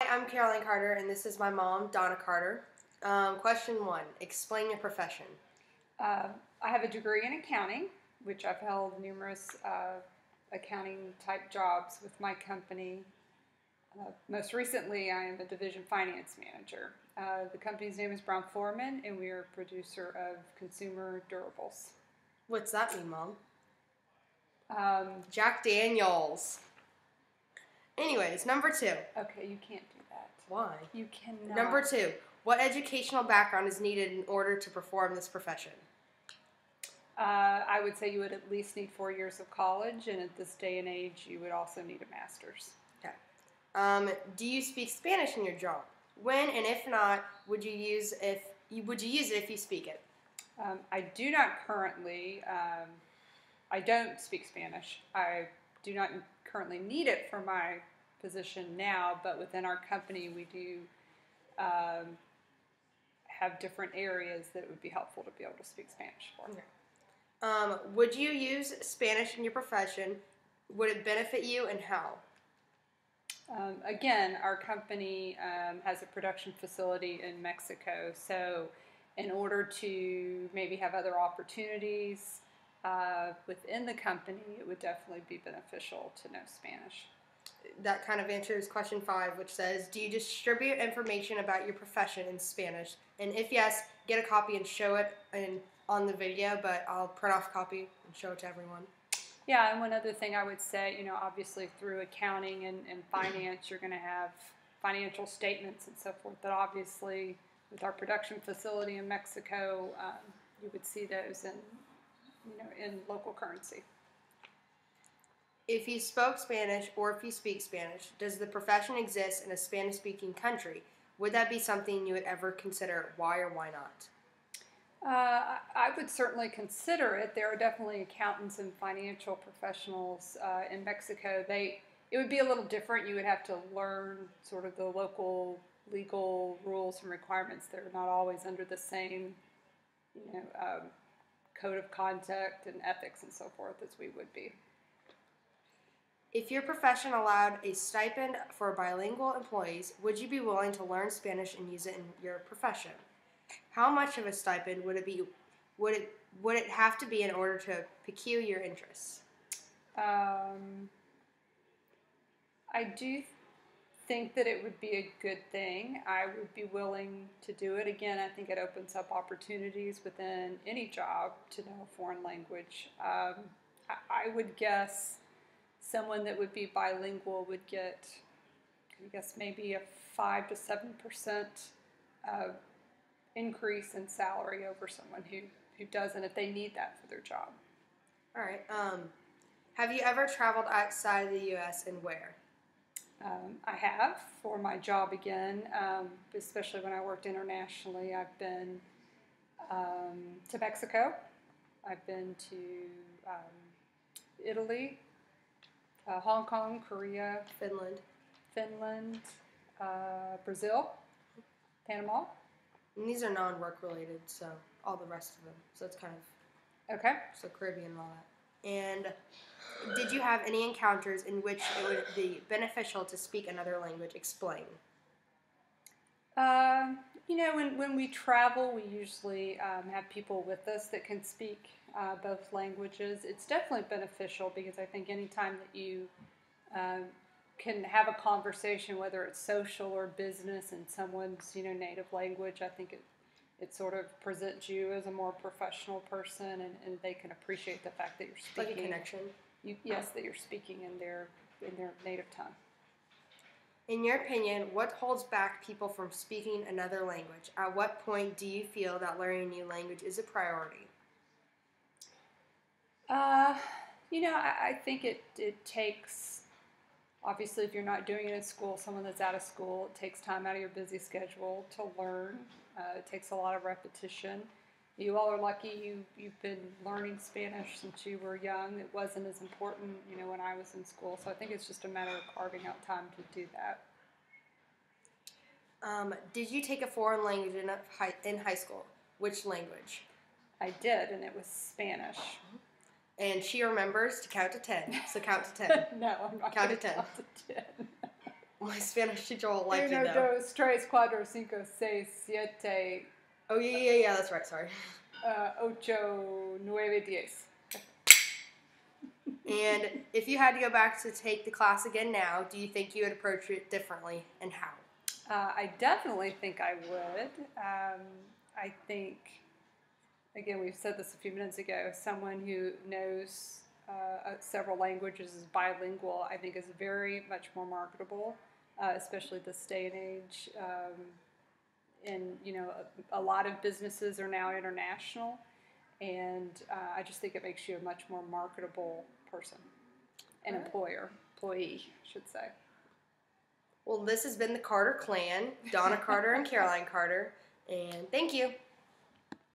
Hi, I'm Caroline Carter, and this is my mom, Donna Carter. Question 1. Explain your profession. I have a degree in accounting, which I've held numerous accounting type jobs with my company. Most recently, I am a division finance manager. The company's name is Brown Foreman, and we are a producer of consumer durables. What's that mean, Mom? Um, Jack Daniels. Anyways, number 2. okay, you can't do that. Why? You cannot. Number 2. What educational background is needed in order to perform this profession? I would say you would at least need 4 years of college, and at this day and age, you would also need a master's. Okay. Do you speak Spanish in your job? When and if not, would you use it if you speak it? I do not currently. I don't speak Spanish. I do not currently need it for my position now, but within our company, we do have different areas that it would be helpful to be able to speak Spanish for. Okay. Would you use Spanish in your profession? Would it benefit you, and how? Again, our company has a production facility in Mexico, so in order to maybe have other opportunities within the company, it would definitely be beneficial to know Spanish. That kind of answers question 5, which says, do you distribute information about your profession in Spanish? And if yes, get a copy and show it on the video, but I'll print off a copy and show it to everyone. Yeah, and one other thing I would say, obviously through accounting and finance, you're going to have financial statements and so forth that obviously with our production facility in Mexico, you would see those in local currency. If you spoke Spanish or if you speak Spanish, does the profession exist in a Spanish-speaking country? Would that be something you would ever consider? Why or why not? I would certainly consider it. There are definitely accountants and financial professionals in Mexico. It would be a little different. You would have to learn sort of the local legal rules and requirements. They're not always under the same, code of conduct and ethics and so forth as we would be. If your profession allowed a stipend for bilingual employees, would you be willing to learn Spanish and use it in your profession? How much of a stipend would it be? Would it have to be in order to pique your interests? I do think that it would be a good thing. I would be willing to do it. Again, I think it opens up opportunities within any job to know a foreign language. I would guess someone that would be bilingual would get, I guess, maybe a 5 to 7% increase in salary over someone who doesn't, if they need that for their job. All right. Have you ever traveled outside of the U.S. and where? I have for my job again, especially when I worked internationally. I've been to Mexico. I've been to Italy, Hong Kong, Korea, Finland, Brazil, Panama. And these are non-work related, so all the rest of them. So it's kind of okay. So Caribbean and all that. And did you have any encounters in which it would be beneficial to speak another language? Explain. When we travel, we usually have people with us that can speak both languages. It's definitely beneficial because I think anytime that you can have a conversation, whether it's social or business, in someone's native language, I think it sort of presents you as a more professional person, and they can appreciate the fact that you're speaking. Like a connection. Yes, that you're speaking in their native tongue. In your opinion, what holds back people from speaking another language? At what point do you feel that learning a new language is a priority? I think it takes, obviously, if you're not doing it in school, someone that's out of school, it takes time out of your busy schedule to learn. It takes a lot of repetition. You all are lucky you've been learning Spanish since you were young. It wasn't as important, when I was in school. So I think it's just a matter of carving out time to do that. Did you take a foreign language in high school? Which language? I did, and it was Spanish. And she remembers to count to 10. So count to 10. No, I'm not Count to 10. Count to 10. My Spanish teacher will like you, Uno, though. dos, tres, cuatro, cinco, seis, siete, Oh, yeah, that's right, sorry. ocho, nueve, diez. And if you had to go back to take the class again now, do you think you would approach it differently, and how? I definitely think I would. I think, again, we've said this a few minutes ago, someone who knows several languages, is bilingual, I think is very much more marketable, especially this day and age. And, a lot of businesses are now international, and I just think it makes you a much more marketable person, an employee, I should say. Well, this has been the Carter Clan, Donna Carter and Caroline Carter, and thank you.